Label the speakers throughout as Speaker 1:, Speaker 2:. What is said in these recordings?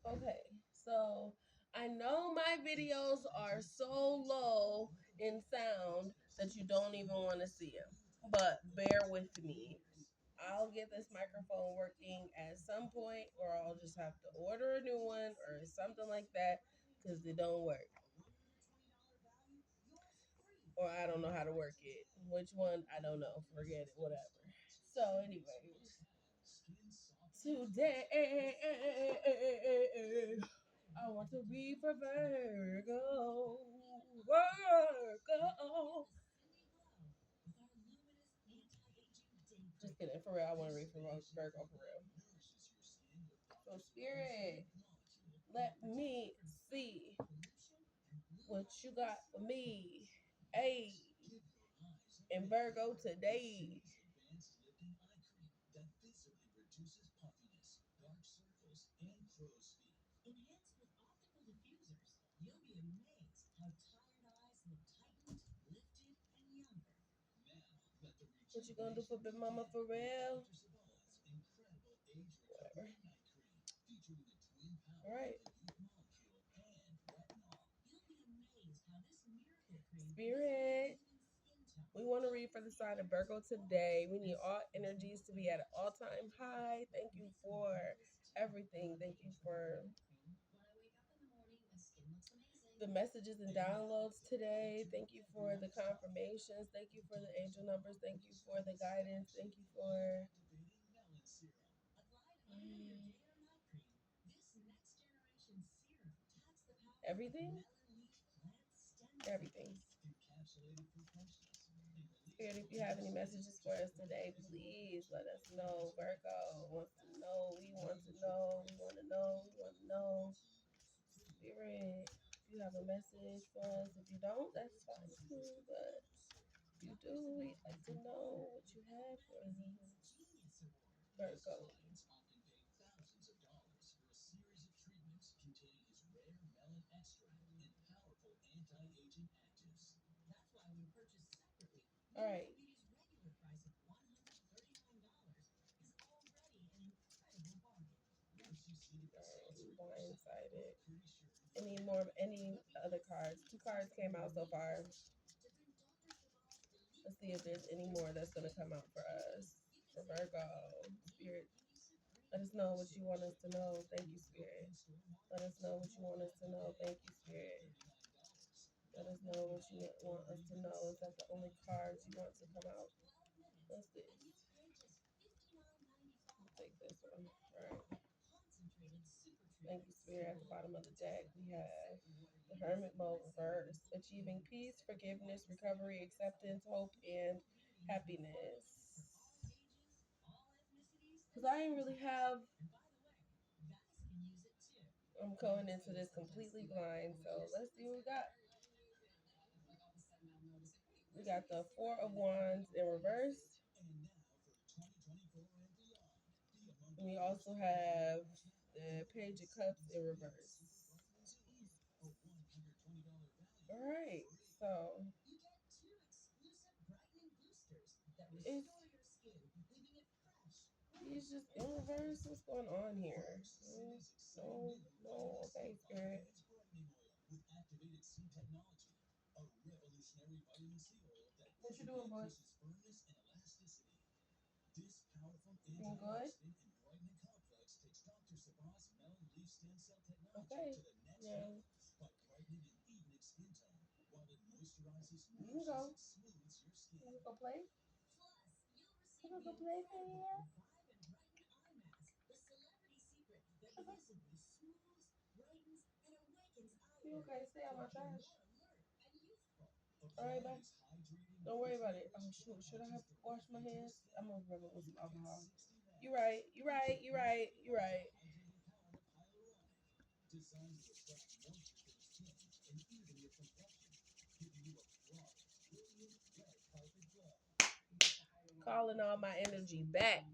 Speaker 1: Okay, so I know my videos are so low in sound that you don't even want to see them, but bear with me. I'll get this microphone working at some point, or I'll just have to order a new one or something like that because it don't work, or I don't know how to work it. Which one? I don't know. Forget it. Whatever. So, anyways, today I want to be for Virgo. Virgo. Just kidding. For real, I want to read for Virgo for real. So, Spirit, let me see what you got for me. Hey, in Virgo today. What you gonna do for Big Mama for real? Whatever. All right. Spirit. We want to read for the sign of Virgo today. We need all energies to be at an all-time high. Thank you for everything. Thank you for the messages and downloads today. Thank you for the confirmations. Thank you for the angel numbers. Thank you for the guidance. Thank you for everything. Everything. Spirit, if you have any messages for us today, please let us know. Virgo wants to know. We want to know. We want to know. We want to know. Spirit, if you have a message for us, if you don't, that's fine too. But if you do, we'd like to know what you have for us. Virgo. All right. Blindsided. Any other cards? Two cards came out so far. Let's see if there's any more that's gonna come out for us. For Virgo. Spirit. Let us know what you want us to know. Thank you, Spirit. Let us know what you want us to know. Thank you, Spirit. Let us know what you want us to know. Is that the only cards you want to come out? What's this? I'll take this one. All right. Thank you, Spirit. At the bottom of the deck, we have the Hermit Mode reverse, achieving peace, forgiveness, recovery, acceptance, hope, and happiness. Because I didn't really have, I'm going into this completely blind, so let's see what we got. We got the Four of Wands in reverse. And we also have the Page of Cups in reverse. All right, so it's he's just in reverse. What's going on here? No, no, okay, Spirit. What you doing, boy? Being good? Okay. Yeah. You can go. You can go play. You can go play for here. You okay? Stay on my side. All right, bye. Don't worry about it. Oh shoot, should I have washed my hands? I'm gonna rub it with some alcohol. You right. You right. You right. You right. Calling all my energy back.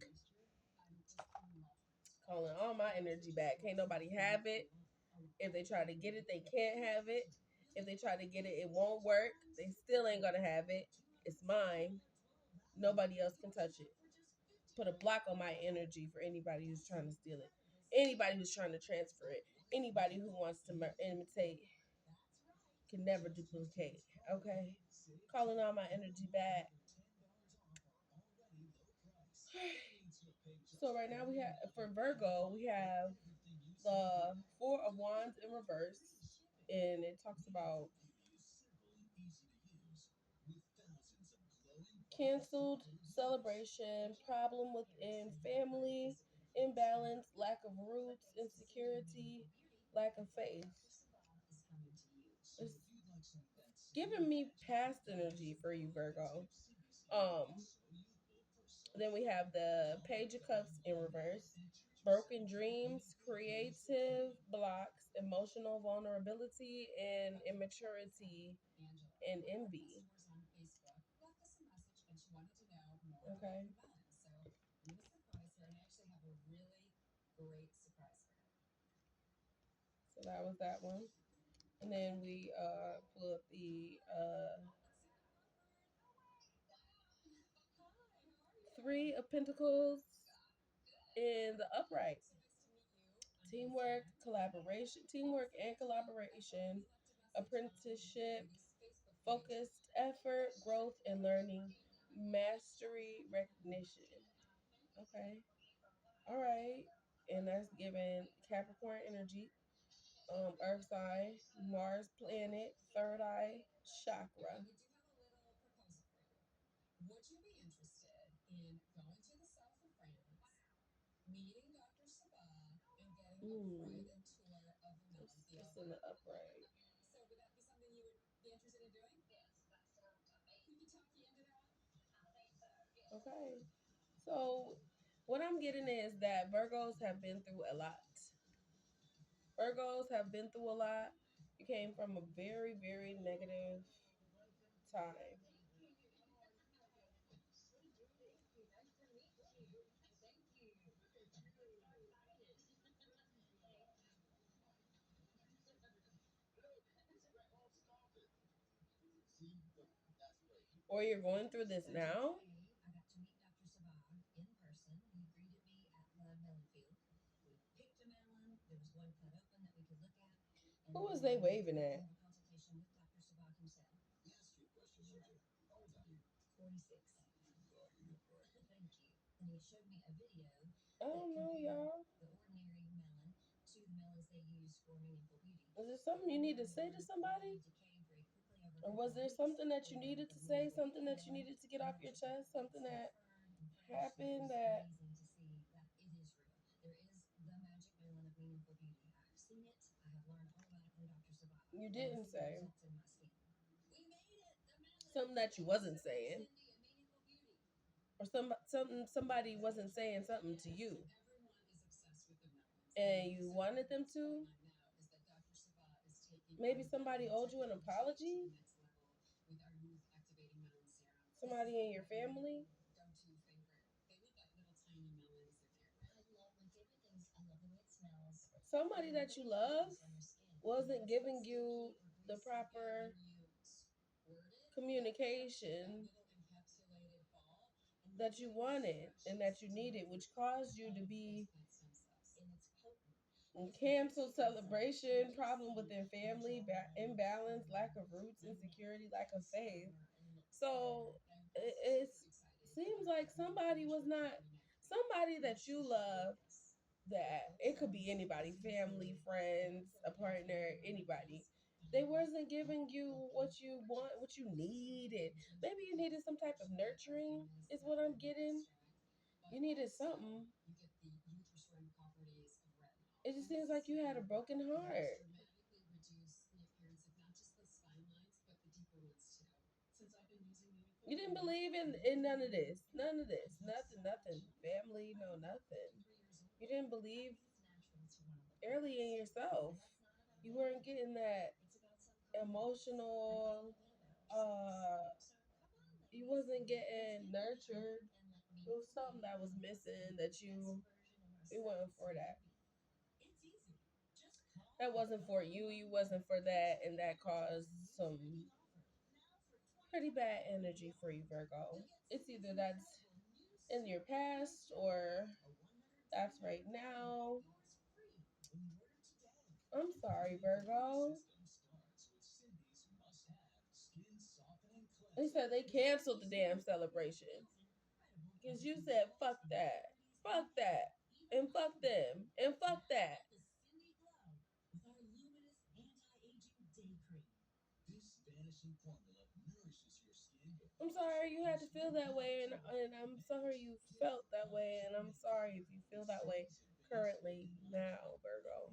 Speaker 1: Calling all my energy back. Can't nobody have it. If they try to get it, they can't have it. If they try to get it, it won't work. They still ain't gonna have it. It's mine. Nobody else can touch it. Put a block on my energy for anybody who's trying to steal it. Anybody who's trying to transfer it. Anybody who wants to imitate can never duplicate. Okay, calling all my energy back. So right now we have for Virgo we have the Four of Wands in reverse, and it talks about canceled celebration, problem within family, imbalance, lack of roots, insecurity, lack of faith. It's giving me past energy for you, Virgo. Um, then we have the Page of Cups in reverse. Broken dreams, creative blocks, emotional vulnerability, and immaturity and envy. Okay. So that was that one. And then we pull up the Three of Pentacles in the upright. Teamwork and collaboration, apprenticeship, focused effort, growth and learning, mastery, recognition. Okay. All right. And that's given Capricorn energy, Earth sign, Mars planet, third eye, chakra. It's in the upright. Okay. So what I'm getting is that Virgos have been through a lot. Virgos have been through a lot. You came from a very, very negative time. Or you're going through this now. Who was they waving at? I don't know, y'all. Was there something you need to say to somebody? Or was there something that you needed to say, something that you needed to get off your chest, something that happened that you didn't say? Something that you wasn't saying, or somebody wasn't saying something to you, and you wanted them to. Maybe somebody owed you an apology. Somebody in your family. Somebody that you love wasn't giving you the proper communication that you wanted and that you needed, which caused you to be cancel celebration, problem within family, imbalance, lack of roots, insecurity, lack of faith. So it seems like somebody was not somebody that you love. That it could be anybody, family, friends, a partner, anybody. They wasn't giving you what you want, what you needed. Maybe you needed some type of nurturing, is what I'm getting. You needed something. It just seems like you had a broken heart. You didn't believe in none of this. None of this. Nothing, nothing. Family, no, nothing. You didn't believe early in yourself. You weren't getting that emotional, you wasn't getting nurtured. It was something that was missing that you wasn't for that. That wasn't for you, you wasn't for that, and that caused some pretty bad energy for you, Virgo. It's either that's in your past or that's right now. I'm sorry, Virgo. They said they canceled the damn celebration. Because you said, fuck that. Fuck that. And fuck them. And fuck that. I'm sorry you had to feel that way, and I'm sorry you felt that way, and I'm sorry if you feel that way currently now, Virgo.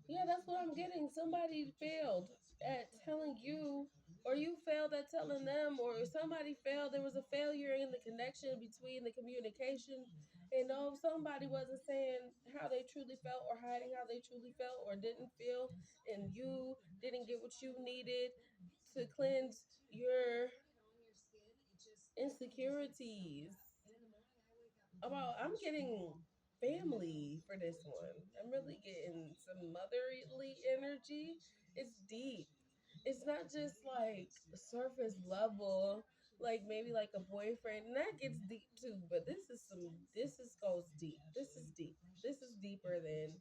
Speaker 1: Yeah, that's what I'm getting. Somebody failed at telling you, or you failed at telling them, or somebody failed. There was a failure in the connection between the communication. And no, somebody wasn't saying how they truly felt, or hiding how they truly felt, or didn't feel, and you didn't get what you needed to cleanse your insecurities. I'm getting family for this one. I'm really getting some motherly energy. It's deep. It's not just like surface level, like maybe like a boyfriend. And that gets deep too, but this is goes deep. This is deep. This is deeper than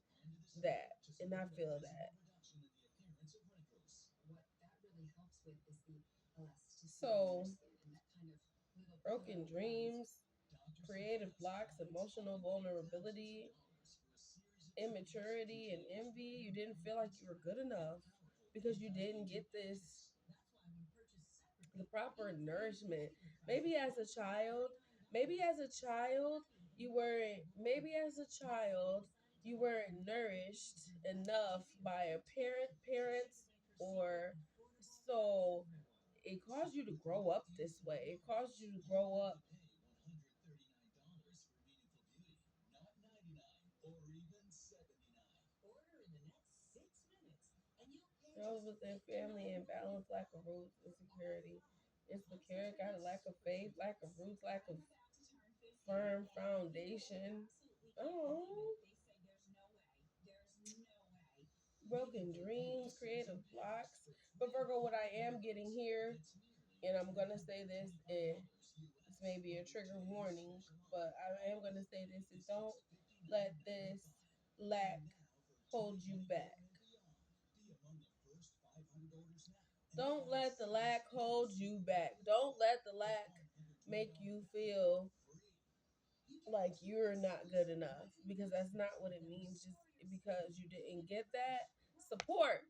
Speaker 1: that. And I feel that. So broken dreams, creative blocks, emotional vulnerability, immaturity, and envy. You didn't feel like you were good enough because you didn't get the proper nourishment. Maybe as a child, maybe as a child, maybe as a child, you weren't nourished enough by a parents, or so it caused you to grow up this way. It caused you to grow up. Those within family imbalance, lack of roots, insecurity. Insecure, got a lack of faith, lack of roots, lack of firm foundation. Oh, broken dreams, creative blocks. But Virgo, what I am getting here, and I'm gonna say this may be a trigger warning, but I am gonna say this: is don't let this lack hold you back. Don't let the lack hold you back. Don't let the lack make you feel like you're not good enough, because that's not what it means. Just because you didn't get that support,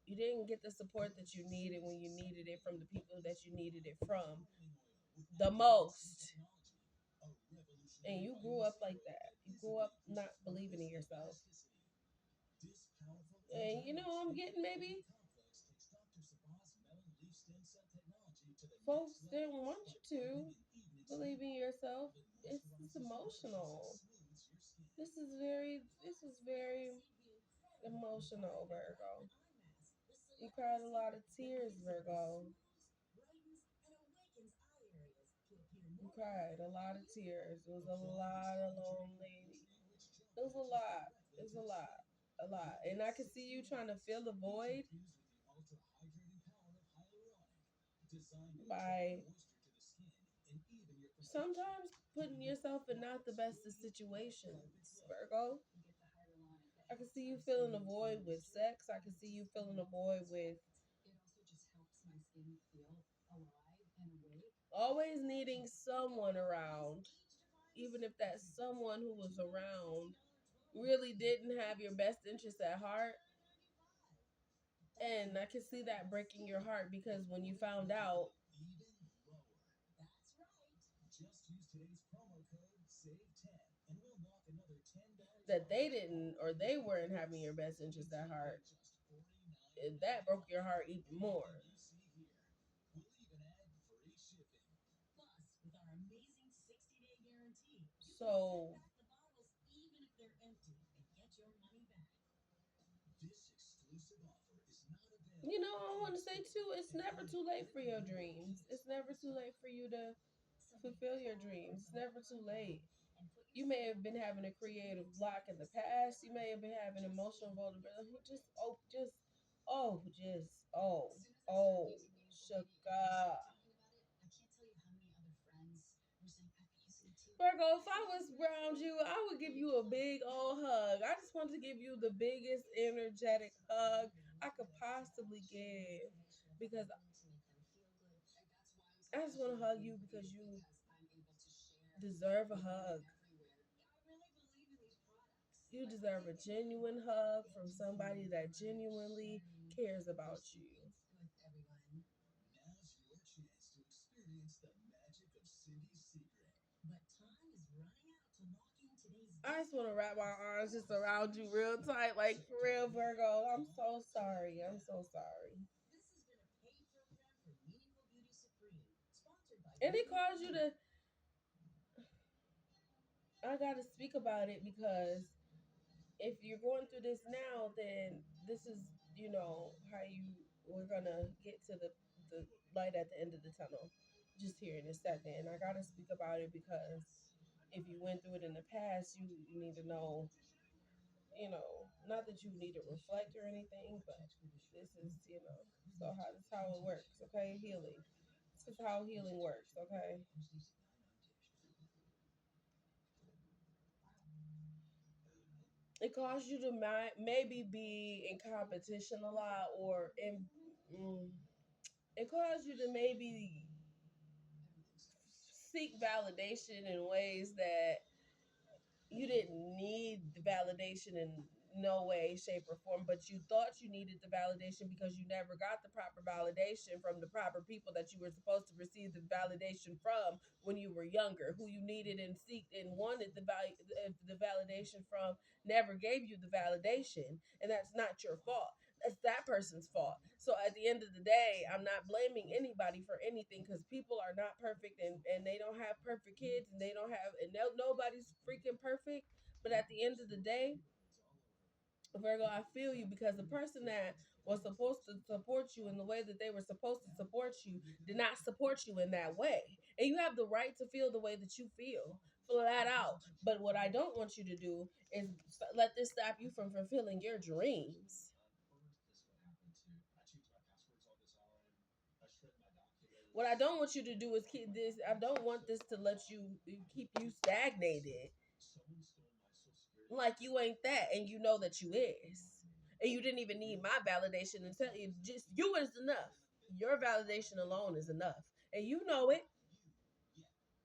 Speaker 1: you didn't get the support that you needed when you needed it from the people that you needed it from the most. And you grew up like that. You grew up not believing in yourself. And you know, I'm getting maybe folks didn't want you to believe in yourself. It's emotional. This is very emotional, Virgo. You cried a lot of tears, Virgo. You cried a lot of tears. It was a lot of lonely. It was a lot. It's a lot. A lot. And I can see you trying to fill the void by sometimes putting yourself in not the best of situations, Virgo. I can see you filling a void with sex. I can see you filling a void with always needing someone around, even if that someone who was around really didn't have your best interest at heart. And I can see that breaking your heart, because when you found out that they didn't, or they weren't having your best interest at heart, that broke your heart even more. So, you know, I want to say too, it's never too late for your dreams. It's never too late for you to fulfill your dreams. It's never too late. You may have been having a creative block in the past. You may have been having emotional vulnerability. Oh, oh, Shaka. Virgo, if I was around you, I would give you a big old hug. I just want to give you the biggest energetic hug I could possibly give because I just want to hug you because you deserve a hug. You deserve a genuine hug from somebody that genuinely cares about you. I just want to wrap my arms just around you real tight, like for real, Virgo. I'm so sorry. I'm so sorry. And it caused you to. I got to speak about it because if you're going through this now, then this is, how we're gonna get to the light at the end of the tunnel, just here in a second. And I gotta speak about it because if you went through it in the past, you need to know, not that you need to reflect or anything, but this is, so how this how it works, okay? Healing. This is how healing works, okay? It caused you to maybe be in competition a lot, or mm, it caused you to maybe seek validation in ways that you didn't need the validation in no way, shape, or form, but you thought you needed the validation because you never got the proper validation from the proper people that you were supposed to receive the validation from when you were younger, who you needed and seeked and wanted the validation from, never gave you the validation, and that's not your fault. That's that person's fault. So at the end of the day, I'm not blaming anybody for anything because people are not perfect, and they don't have perfect kids, and they don't have, and nobody's freaking perfect. But at the end of the day, Virgo, I feel you because the person that was supposed to support you in the way that they were supposed to support you did not support you in that way. And you have the right to feel the way that you feel, flat out. But what I don't want you to do is let this stop you from fulfilling your dreams. What I don't want you to do is keep this. I don't want this to let you keep you stagnated, like you ain't that, and you know that you is, and you didn't even need my validation to tell you. Just you is enough. Your validation alone is enough, and you know it.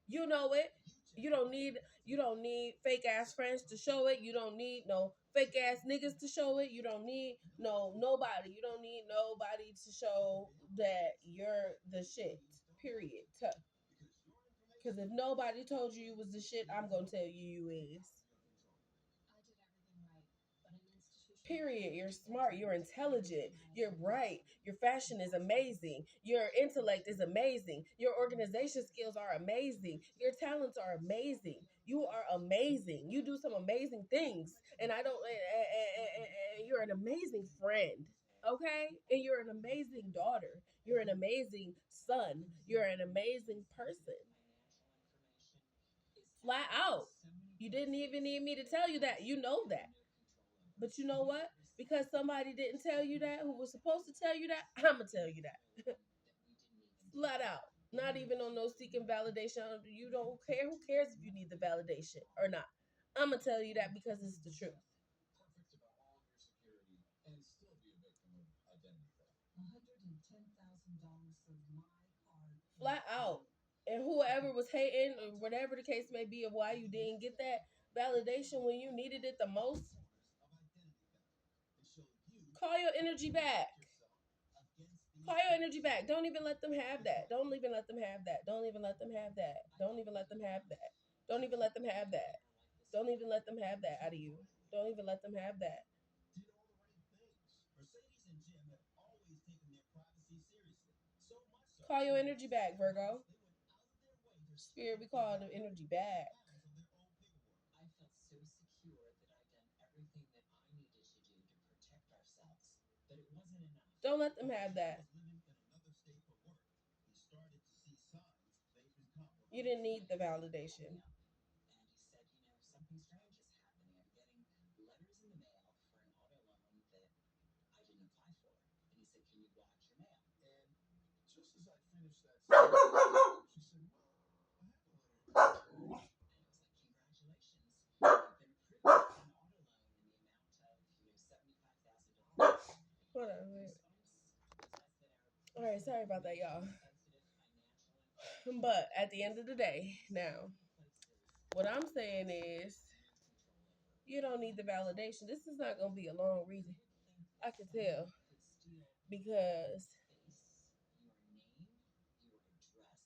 Speaker 1: You know it. You don't need fake ass friends to show it. You don't need no fake ass niggas to show it. You don't need nobody. You don't need nobody to show that you're the shit. Period. Because if nobody told you you was the shit, I'm gonna tell you is. Period. You're smart. You're intelligent. You're bright. Your fashion is amazing. Your intellect is amazing. Your organization skills are amazing. Your talents are amazing. You are amazing. You do some amazing things. And I don't, and you're an amazing friend. Okay? And you're an amazing daughter. You're an amazing son. You're an amazing person. Flat out. You didn't even need me to tell you that. You know that. But you know what? Because somebody didn't tell you that, who was supposed to tell you that, I'm going to tell you that. Flat out. Not even on no seeking validation. You don't care. Who cares if you need the validation or not? I'm going to tell you that because it's the truth. Flat out. And whoever was hating, or whatever the case may be, of why you didn't get that validation when you needed it the most, call your energy back. Call your energy back. Don't even let them have that. Don't even let them have that. Don't even let them have that. Don't even let them have that. Don't even let them have that. Don't even let them have that out of you. Don't even let them have that. Call your energy back, Virgo. Spirit, we call the energy back. Don't let them have that. You didn't need the validation. All right, sorry about that, y'all. But at the end of the day, now, what I'm saying is, you don't need the validation. This is not going to be a long reason. I can tell because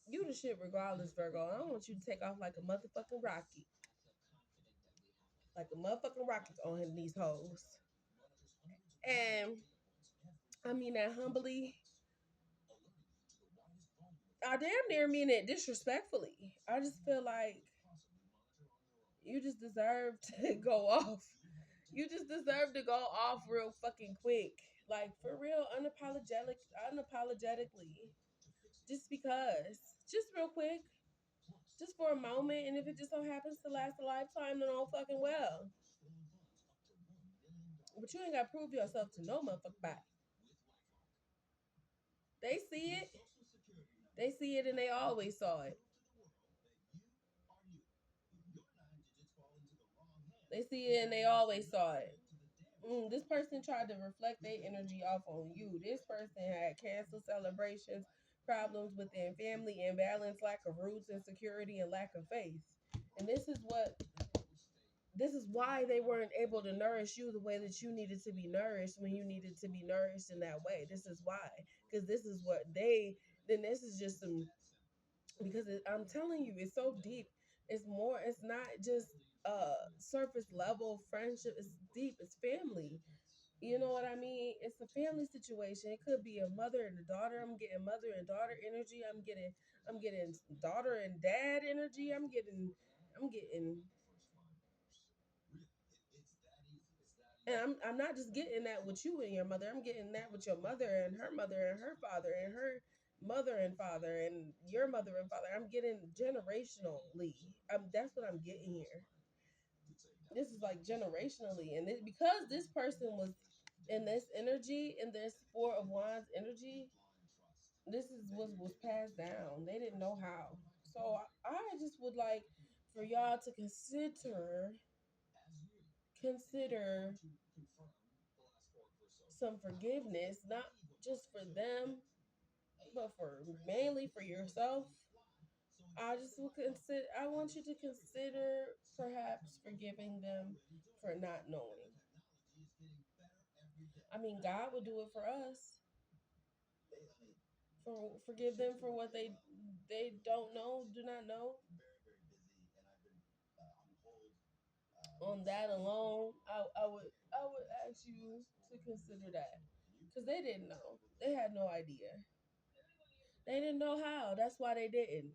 Speaker 1: you the shit regardless, Virgo. I don't want you to take off like a motherfucking rocket. Like a motherfucking rocket on these hoes. And I mean that humbly. I damn near mean it disrespectfully. I just feel like you just deserve to go off. You just deserve to go off real fucking quick. Like for real, unapologetically. Just because. Just real quick. Just for a moment. And if it just so happens to last a lifetime, then all fucking well. But you ain't gotta prove yourself to no motherfucker body. They see it. They see it and they always saw it. They see it and they always saw it. This person tried to reflect their energy off on you. This person had canceled celebrations, problems within family, imbalance, lack of roots, insecurity, and lack of faith. And this is why they weren't able to nourish you the way that you needed to be nourished when you needed to be nourished in that way. This is why. Because this is what then this is just some, because I'm telling you, it's so deep. It's more, it's not just surface level friendship. It's deep. It's family. You know what I mean? It's a family situation. It could be a mother and a daughter. I'm getting mother and daughter energy. I'm getting daughter and dad energy. I'm getting and I'm not just getting that with you and your mother. I'm getting that with your mother and her father and her mother and father and your mother and father. I'm getting generationally. That's what I'm getting here. This is like generationally, and because this person was in this energy, in this Four of Wands energy, this is what was passed down. They didn't know how. So I just would like for y'all to consider some forgiveness, not just for them, but for mainly for yourself. I just will consider. I want you to consider perhaps forgiving them for not knowing. I mean, God would do it for us. Forgive them for what they don't know, do not know. On that alone, I would ask you to consider that because they didn't know. They had no idea. They didn't know how. That's why they didn't.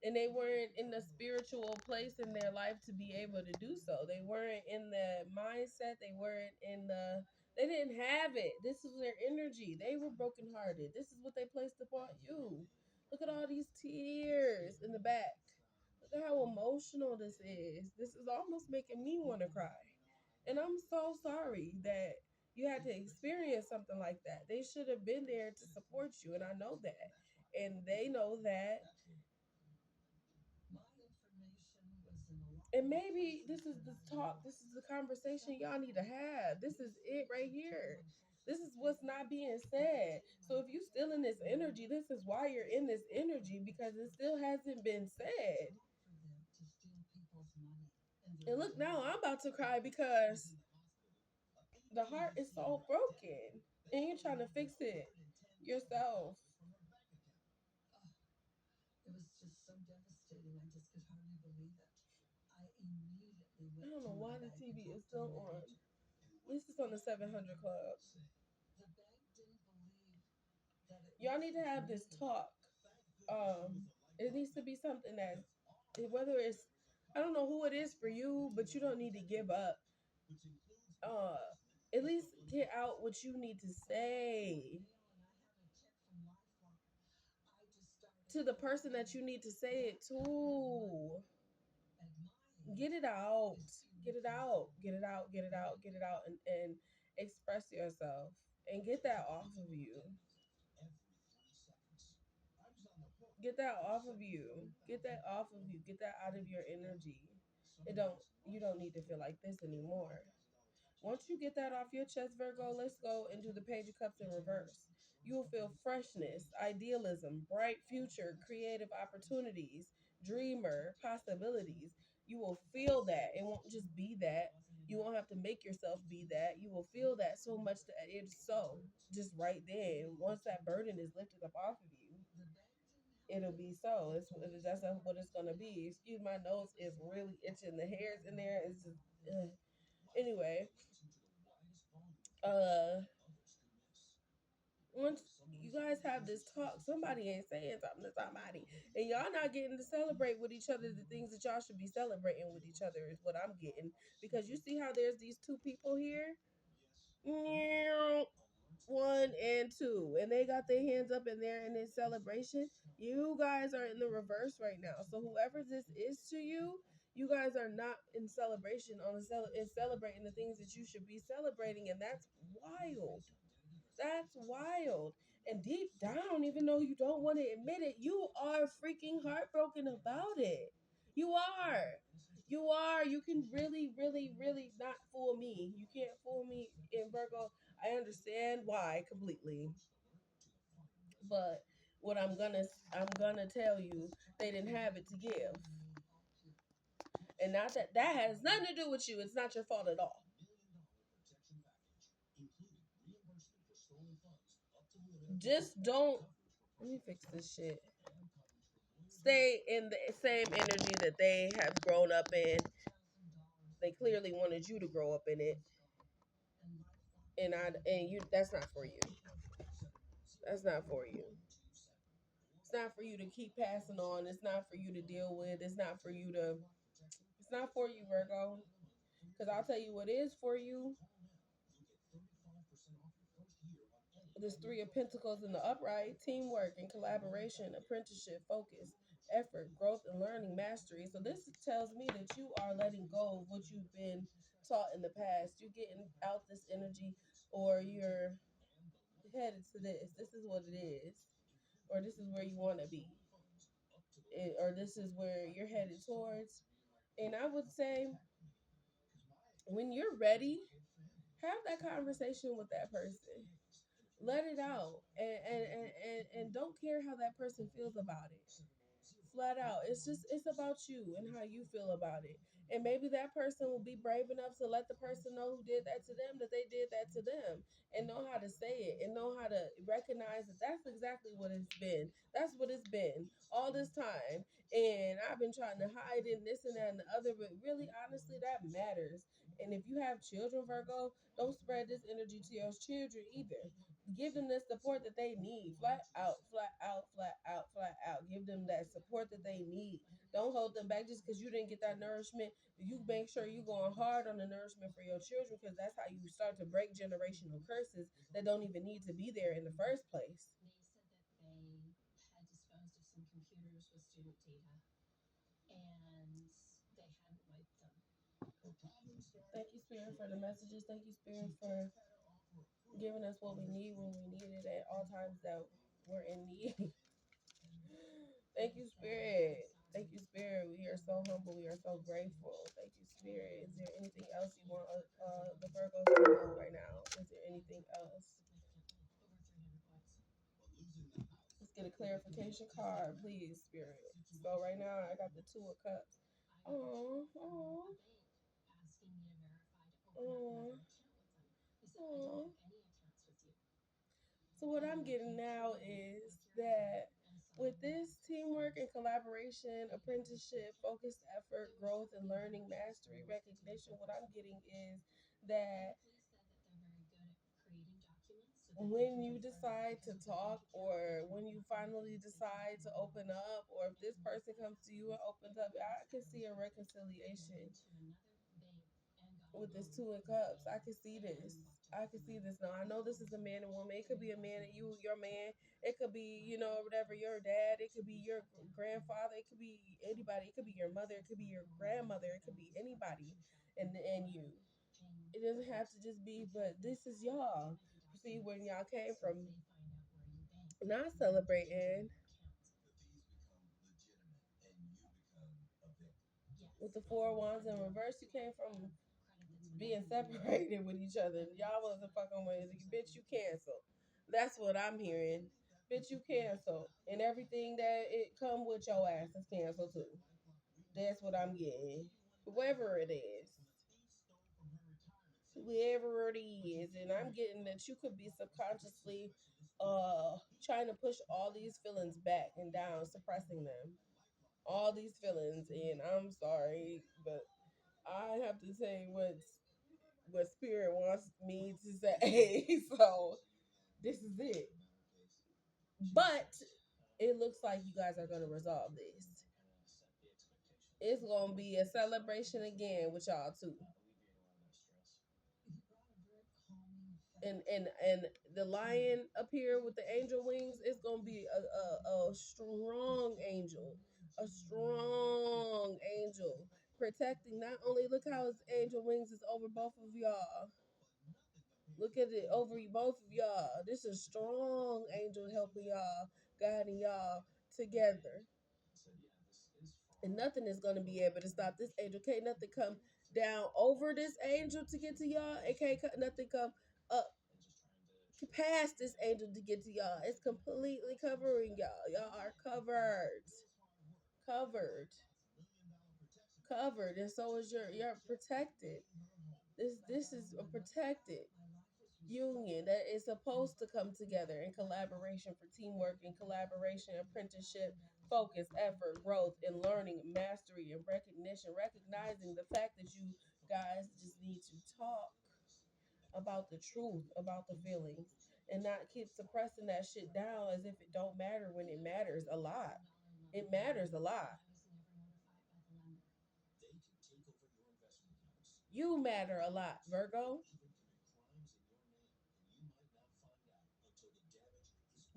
Speaker 1: And they weren't in the spiritual place in their life to be able to do so. They weren't in the mindset. They didn't have it. This is their energy. They were brokenhearted. This is what they placed upon you. Look at all these tears in the back. Look at how emotional this is. This is almost making me want to cry. And I'm so sorry that you had to experience something like that. They should have been there to support you, and I know that. And they know that. And maybe this is the talk, this is the conversation y'all need to have. This is it right here. This is what's not being said. So if you still in this energy, this is why you're in this energy because it still hasn't been said. And look, now I'm about to cry because the heart is so broken and you're trying to fix it yourself. I don't know why the TV is still on. At least it's on the 700 Club. Y'all need to have this talk. It needs to be something that, whether it's, I don't know who it is for you, but you don't need to give up. Uh, at least get out what you need to say to the person that you need to say it to. Get it out. Get it out. Get it out. Get it out. Get it out and express yourself and get that off of you. Get that off of you. Get that off of you. Get that out of your energy. It don't You don't need to feel like this anymore. Once you get that off your chest, Virgo, let's go and do the Page of Cups in reverse. You will feel freshness, idealism, bright future, creative opportunities, dreamer, possibilities. You will feel that. It won't just be that. You won't have to make yourself be that. You will feel that so much that it's so just right then. Once that burden is lifted up off of you, it'll be so. That's what it's gonna be. Excuse my nose is really itching. The hairs in there is just. Anyway, uh, once you guys have this talk, somebody ain't saying something to somebody, and y'all not getting to celebrate with each other the things that y'all should be celebrating with each other is what I'm getting. Because you see how there's these two people here, one and two, and they got their hands up in there in this celebration. You guys are in the reverse right now. So whoever this is to you, you guys are not in celebration in celebrating the things that you should be celebrating, and that's wild. That's wild. And deep down, even though you don't want to admit it, you are freaking heartbroken about it. You are. You are. You can really, really, really not fool me. You can't fool me in Virgo. I understand why completely. But what I'm gonna tell you, they didn't have it to give. And not that has nothing to do with you. It's not your fault at all. Just don't. Let me fix this shit. Stay in the same energy that they have grown up in. They clearly wanted you to grow up in it, and you. That's not for you. That's not for you. It's not for you to keep passing on. It's not for you to deal with. It's not for you to. It's not for you, Virgo. Because I'll tell you what is for you. There's Three of Pentacles in the upright: teamwork and collaboration, apprenticeship, focus, effort, growth, and learning, mastery. So this tells me that you are letting go of what you've been taught in the past. You're getting out this energy, or you're headed to this. This is what it is, or this is where you want to be, or this is where you're headed towards. And I would say, when you're ready, have that conversation with that person. Let it out, and don't care how that person feels about it. Flat out, it's about you and how you feel about it. And maybe that person will be brave enough to let the person know who did that to them that they did that to them, and know how to say it, and know how to recognize that that's exactly what it's been. That's what it's been all this time. And I've been trying to hide it and this and that and the other, but really honestly that matters. And if you have children, Virgo, don't spread this energy to your children either. Give them the support that they need. Flat out, flat out, flat out, flat out. Give them that support that they need. Don't hold them back just because you didn't get that nourishment. You make sure you're going hard on the nourishment for your children, because that's how you start to break generational curses that don't even need to be there in the first place. Thank you, Spirit, for the messages. Thank you, Spirit, for giving us what we need when we need it at all times that we're in need. Thank you, Spirit. Thank you, Spirit. We are so humble. We are so grateful. Thank you, Spirit. Is there anything else you want the Virgos to know right now? Is there anything else? Let's get a clarification card, please, Spirit. So right now I got the Two of Cups. Oh, oh, oh, oh. So what I'm getting now is that with this teamwork and collaboration, apprenticeship, focused effort, growth and learning, mastery, recognition, what I'm getting is that when you decide to talk, or when you finally decide to open up, or if this person comes to you and opens up, I can see a reconciliation with this Two of Cups. I can see this. I can see this now. I know this is a man and woman. It could be a man and your man. It could be, whatever, your dad. It could be your grandfather. It could be anybody. It could be your mother. It could be your grandmother. It could be anybody, and you. It doesn't have to just be, but this is y'all. See, when y'all came from not celebrating with the Four of Wands in reverse, you came from being separated with each other. Y'all wasn't fucking with it. Bitch, you cancel. That's what I'm hearing. Bitch, you cancel. And everything that it come with your ass is canceled too. That's what I'm getting. Whoever it is. Whoever it is. And I'm getting that you could be subconsciously trying to push all these feelings back and down, suppressing them. All these feelings. And I'm sorry, but I have to say what spirit wants me to say. So this is it. But it looks like you guys are gonna resolve this. It's gonna be a celebration again with y'all too. And the lion up here with the angel wings is gonna be a strong angel, a strong angel protecting. Not only look how his angel wings is over both of y'all. Look at it over both of y'all. This is strong angel helping y'all, guiding y'all together. And nothing is going to be able to stop this angel. Can't nothing come down over this angel to get to y'all. It can't nothing come up past this angel to get to y'all. It's completely covering y'all. Y'all are covered. Covered. Covered. And so is you're protected. This is a protected union that is supposed to come together in collaboration for teamwork and collaboration, apprenticeship, focus, effort, growth, and learning, mastery, and recognition. Recognizing the fact that you guys just need to talk about the truth, about the feelings, and not keep suppressing that shit down as if it don't matter when it matters a lot. It matters a lot. You matter a lot, Virgo.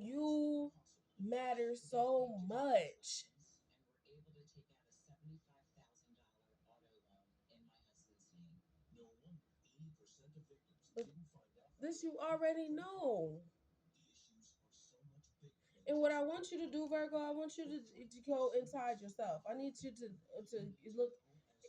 Speaker 1: You matter so much. But this you already know. And what I want you to do, Virgo, I want you to go inside yourself. I need you to look,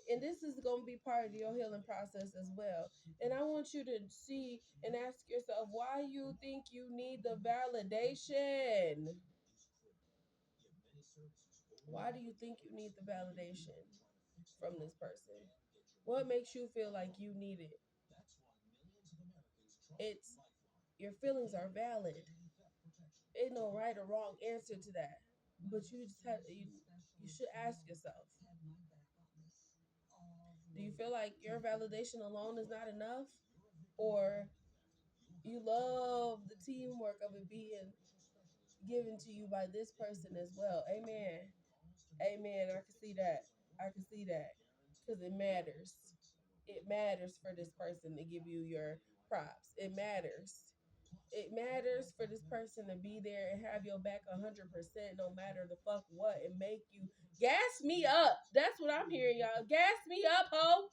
Speaker 1: and this is going to be part of your healing process as well. And I want you to see and ask yourself why you think you need the validation. Why do you think you need the validation from this person? What makes you feel like you need it? It's your feelings are valid. Ain't no right or wrong answer to that. But you just have you should ask yourself, do you feel like your validation alone is not enough? Or you love the teamwork of it being given to you by this person as well? Amen. Amen. I can see that. I can see that. Because it matters. It matters for this person to give you your props. It matters. It matters for this person to be there and have your back 100% no matter the fuck what, and make you gas me up. That's what I'm hearing, y'all. Gas me up, ho.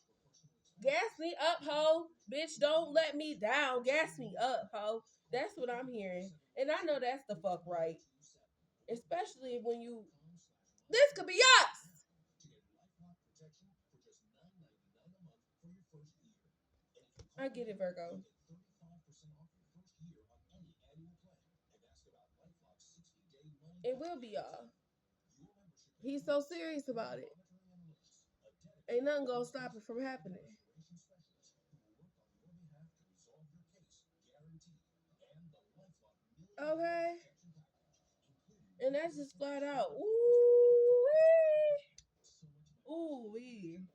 Speaker 1: Gas me up, ho. Bitch, don't let me down. Gas me up, ho. That's what I'm hearing. And I know that's the fuck right. Especially when you. This could be us. I get it, Virgo. It will be y'all. He's so serious about it. Ain't nothing gonna stop it from happening. Okay? And that's just flat out. Ooh wee. Ooh wee.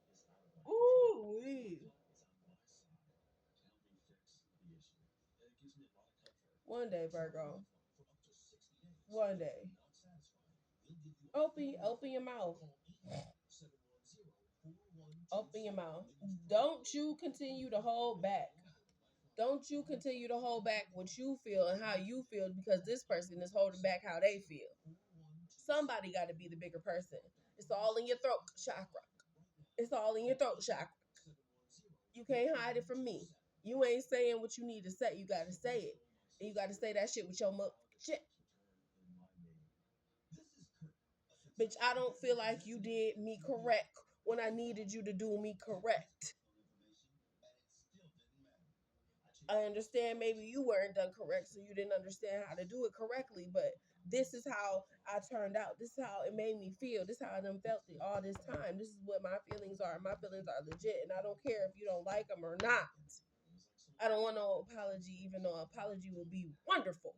Speaker 1: Ooh wee. One day, Virgo. One day. Open your mouth. Open your mouth. Don't you continue to hold back. Don't you continue to hold back what you feel and how you feel because this person is holding back how they feel. Somebody got to be the bigger person. It's all in your throat chakra. It's all in your throat chakra. You can't hide it from me. You ain't saying what you need to say. You got to say it. And you got to say that shit with your shit. Bitch, I don't feel like you did me correct when I needed you to do me correct. I understand maybe you weren't done correct, so you didn't understand how to do it correctly, but this is how I turned out. This is how it made me feel. This is how I done felt it all this time. This is what my feelings are. My feelings are legit, and I don't care if you don't like them or not. I don't want no apology, even though an apology would be wonderful.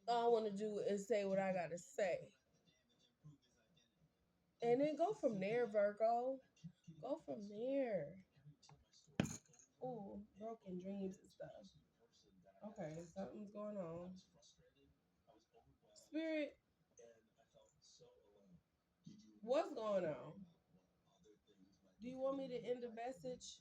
Speaker 1: All I want to do is say what I got to say. And then go from there, Virgo. Go from there. Ooh, broken dreams and stuff. Okay, something's going on. Spirit, what's going on? Do you want me to end the message?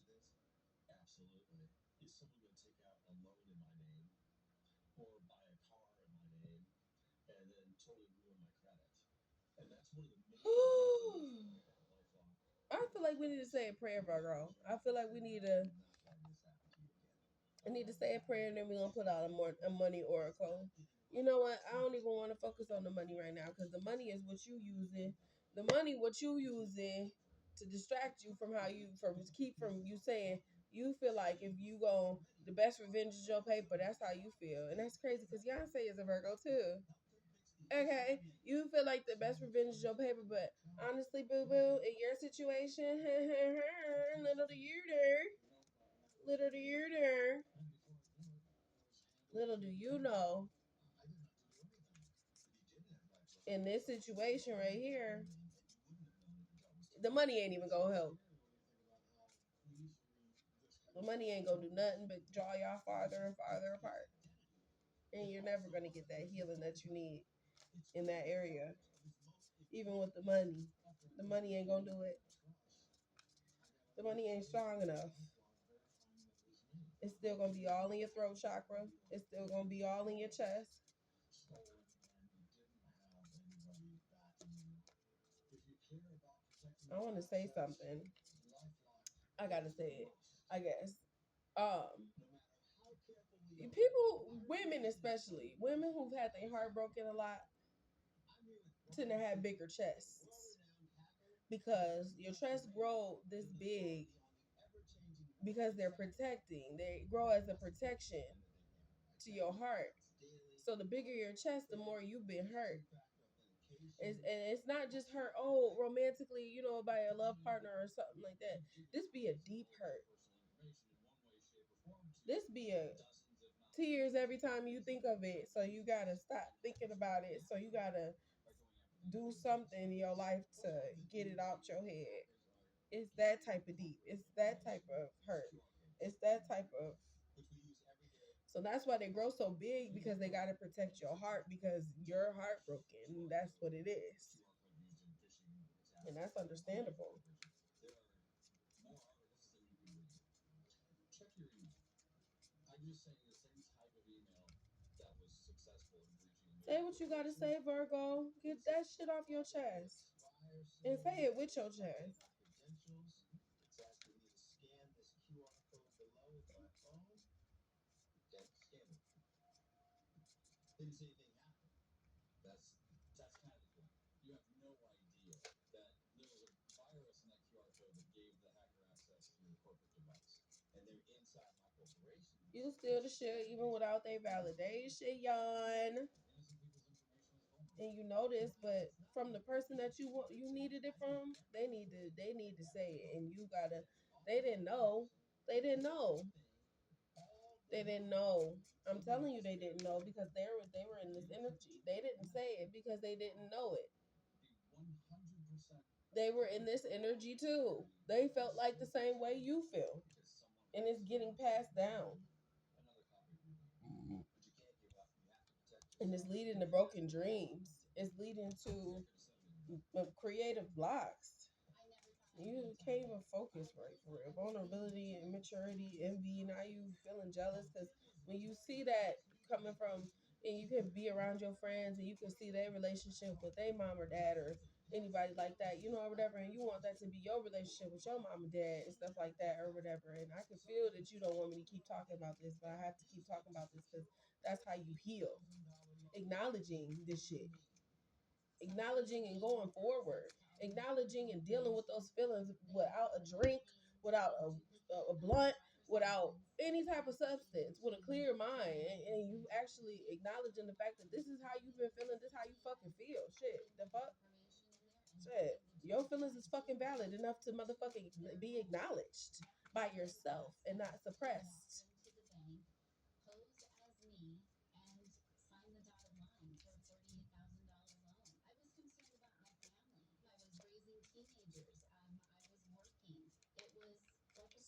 Speaker 1: I feel like we need to say a prayer, Virgo. I feel like we need to. I need to say a prayer, and then we're gonna put out a money oracle. You know what? I don't even want to focus on the money right now because the money is what you using. The money what you using to distract you from how you from keep from you saying you feel like if you go the best revenge is your paper. That's how you feel, and that's crazy because Beyonce is a Virgo too. Okay, you feel like the best revenge is your paper, but honestly, boo boo, in your situation, little do you know, little do you know, little do you know, in this situation right here, the money ain't even gonna help. The money ain't gonna do nothing but draw y'all farther and farther apart, and you're never gonna get that healing that you need in that area. Even with the money ain't gonna do it. The money ain't strong enough. It's still gonna be all in your throat chakra. It's still gonna be all in your chest. I want to say something. I gotta say it. I guess. People, women especially, women who've had their heart broken a lot tend to have bigger chests because your chest grow this big because they're protecting. They grow as a protection to your heart. So the bigger your chest, the more you've been hurt. And it's not just hurt, oh, romantically, by a love partner or something like that. This be a deep hurt. This be a tears every time you think of it. So you gotta stop thinking about it. So you gotta do something in your life to get it out your head. It's that type of deep. It's that type of hurt. It's that type of. So that's why they grow so big because they gotta protect your heart because you're heartbroken. That's what it is, and that's understandable. Say what you gotta say, Virgo. Get that shit off your chest and say it with your chest. You still the shit even without their validation, yawn. And you know this, but from the person that you needed it from, they need to say it, and you gotta. They didn't know. They didn't know. They didn't know. I'm telling you, they didn't know because they were in this energy. They didn't say it because they didn't know it. They were in this energy too. They felt like the same way you feel, and it's getting passed down, and it's leading to broken dreams. It's leading to creative blocks. You can't even focus right for real. Vulnerability, immaturity, envy. Now you feeling jealous because when you see that coming from, and you can be around your friends and you can see their relationship with their mom or dad or anybody like that, or whatever, and you want that to be your relationship with your mom and dad and stuff like that or whatever. And I can feel that you don't want me to keep talking about this, but I have to keep talking about this because that's how you heal. Acknowledging this shit, acknowledging and going forward. acknowledging and dealing with those feelings without a drink, without a blunt, without any type of substance, with a clear mind, and you actually acknowledging the fact that this is how you've been feeling, this is how you fucking feel. Shit, the fuck? Shit. Your feelings is fucking valid enough to motherfucking be acknowledged by yourself and not suppressed.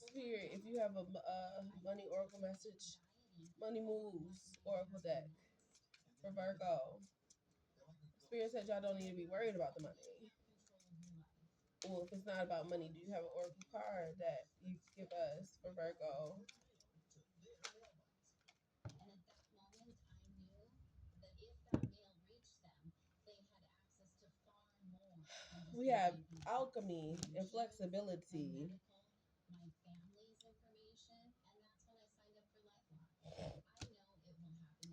Speaker 1: Spirit, if you have a money oracle message, money moves oracle deck for Virgo. Spirit said y'all don't need to be worried about the money. Well, if it's not about money, do you have an oracle card that you give us for Virgo? We have alchemy and flexibility.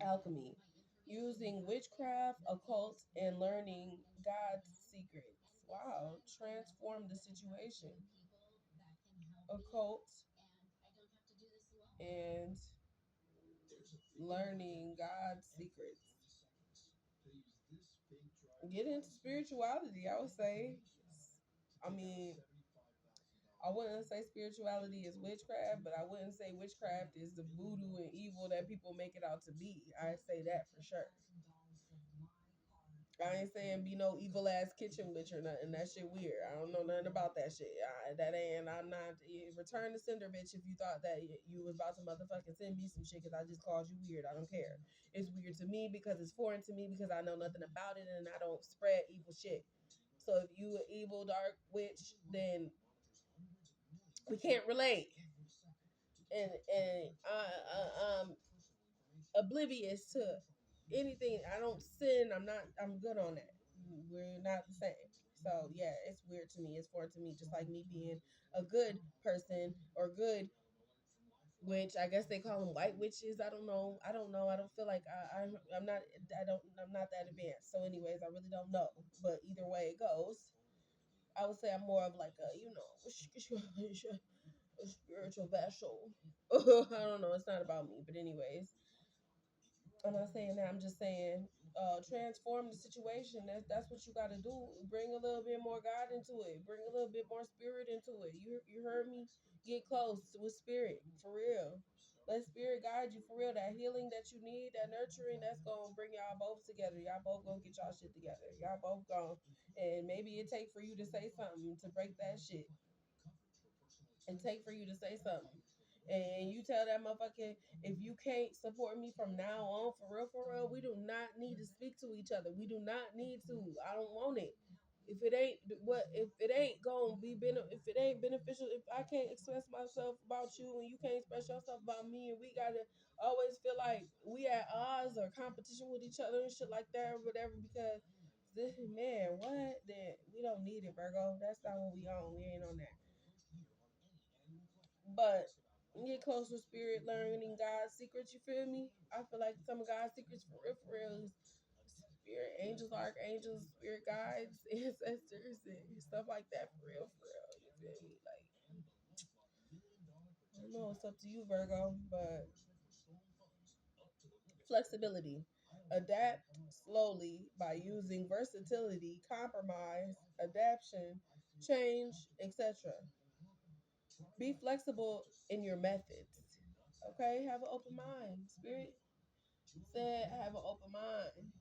Speaker 1: Alchemy, using witchcraft, occult, and learning God's secrets. Wow, transform the situation. Occult and learning God's secrets. Get into spirituality, I would say. I mean, I wouldn't say spirituality is witchcraft, but I wouldn't say witchcraft is the voodoo and evil that people make it out to be. I say that for sure. I ain't saying be no evil ass kitchen witch or nothing. That shit weird. I don't know nothing about that shit. That ain't. I'm not. Return the sender, bitch. If you thought that you was about to motherfucking send me some shit because I just called you weird. I don't care. It's weird to me because it's foreign to me because I know nothing about it and I don't spread evil shit. So if you an evil dark witch, then we can't relate. And I'm oblivious to anything. I don't sin. I'm good on that. We're not the same. So yeah, it's weird to me. It's foreign to me. Just like me being a good person or good witch. I guess they call them white witches. I don't know. I don't know. I don't feel like I'm not. I'm not that advanced. So anyways, I really don't know. But either way it goes, I would say I'm more of like a a spiritual vessel. I don't know. It's not about me. But anyways, I'm not saying that. I'm just saying, transform the situation. That's what you got to do. Bring a little bit more God into it. Bring a little bit more spirit into it. You heard me? Get close with spirit for real. Let spirit guide you for real. That healing that you need, that nurturing, that's gonna bring y'all both together. Y'all both gonna get y'all shit together. Y'all both gonna, and maybe it take for you to say something to break that shit. And take for you to say something. And you tell that motherfucker, if you can't support me from now on, for real, we do not need to speak to each other. We do not need to. I don't want it. If it ain't if it ain't gonna be if it ain't beneficial, if I can't express myself about you and you can't express yourself about me, and we gotta always feel like we at odds or competition with each other and shit like that or whatever, because this man, what? Then we don't need it, Virgo. That's not what we on. We ain't on that. But get close to spirit, learning God's secrets. You feel me? I feel like some of God's secrets for real is spirit angels, archangels, spirit guides, ancestors, and stuff like that. For real, for real. You feel me? Like, I don't know. It's up to you, Virgo. But flexibility, adapt slowly by using versatility, compromise, adaptation, change, etc. Be flexible in your methods. Okay, have an open mind. Spirit said, have an open mind.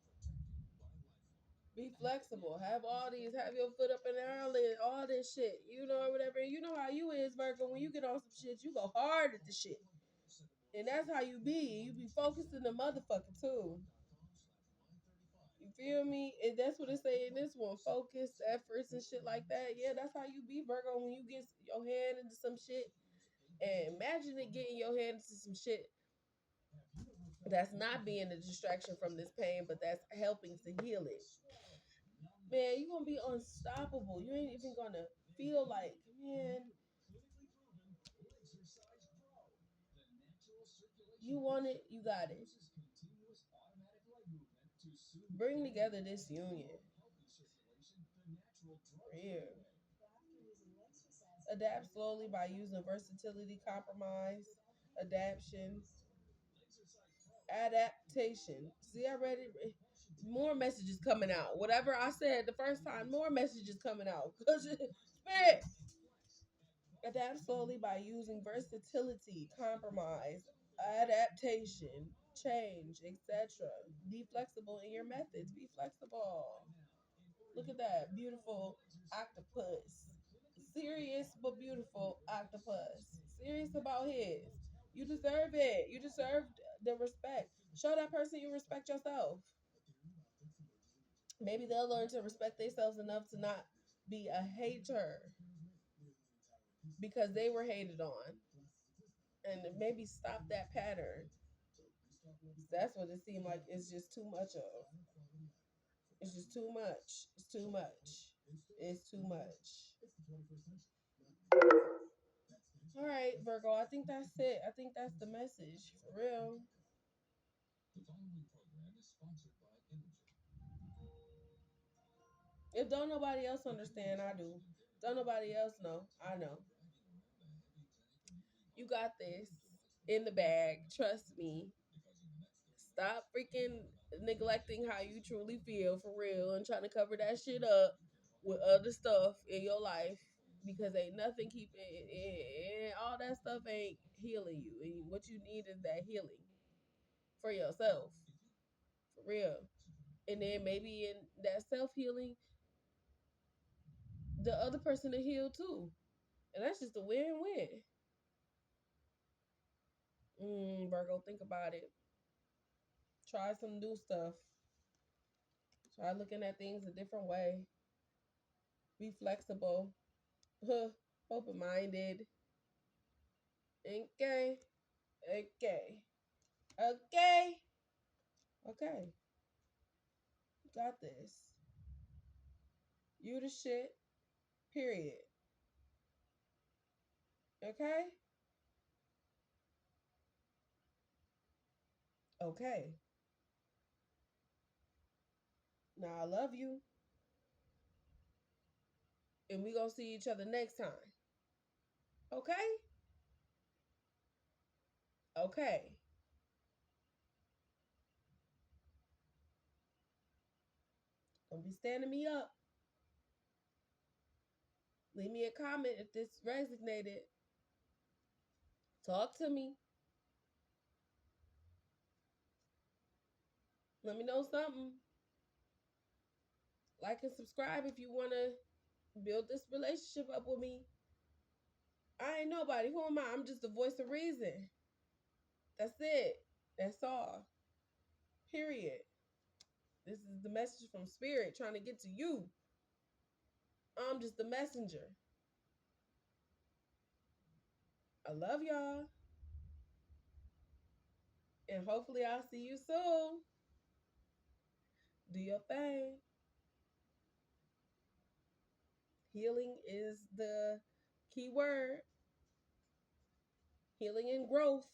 Speaker 1: Be flexible. Have all these. Have your foot up in the air. All this shit. You know, whatever. You know how you is, Virgo. When you get on some shit, you go hard at the shit. And that's how you be. You be focused in the motherfucker too. You feel me? And that's what it say in this one. Focus, efforts, and shit like that. Yeah, that's how you be, Virgo. When you get your head into some shit, and imagine it getting your head into some shit that's not being a distraction from this pain, but that's helping to heal it. Man, you're gonna be unstoppable. You ain't even gonna feel like, man, you want it, you got it. Bring together this union. Real. Adapt slowly by using versatility, compromise, adaptation, adaptation. See, I read it. More messages coming out. Whatever I said the first time, more messages coming out. Cause spirit. Adapt slowly by using versatility, compromise, adaptation, change, etc. Be flexible in your methods. Be flexible. Look at that beautiful octopus. Serious but beautiful octopus. Serious about his. You deserve it. You deserve the respect. Show that person you respect yourself. Maybe they'll learn to respect themselves enough to not be a hater because they were hated on. And maybe stop that pattern. That's what it seemed like it's just too much of. It's just too much. It's too much. It's too much. All right, Virgo, I think that's it. I think that's the message. For real. If don't nobody else understand, I do. Don't nobody else know, I know. You got this in the bag. Trust me. Stop freaking neglecting how you truly feel for real and trying to cover that shit up with other stuff in your life because ain't nothing keeping all that stuff ain't healing you. And what you need is that healing for yourself. For real. And then maybe in that self healing, the other person to heal too. And that's just a win win. Virgo, think about it. Try some new stuff. Try looking at things a different way. Be flexible. Open minded. Okay. Okay. Okay. Okay. You got this. You the shit. Period. Okay? Okay. Now I love you. And we gonna see each other next time. Okay? Okay. Don't be standing me up. Leave me a comment if this resonated. Talk to me. Let me know something. Like and subscribe if you want to build this relationship up with me. I ain't nobody. Who am I? I'm just the voice of reason. That's it. That's all. Period. This is the message from spirit trying to get to you. I'm just the messenger. I love y'all. And hopefully I'll see you soon. Do your thing. Healing is the key word. Healing and growth.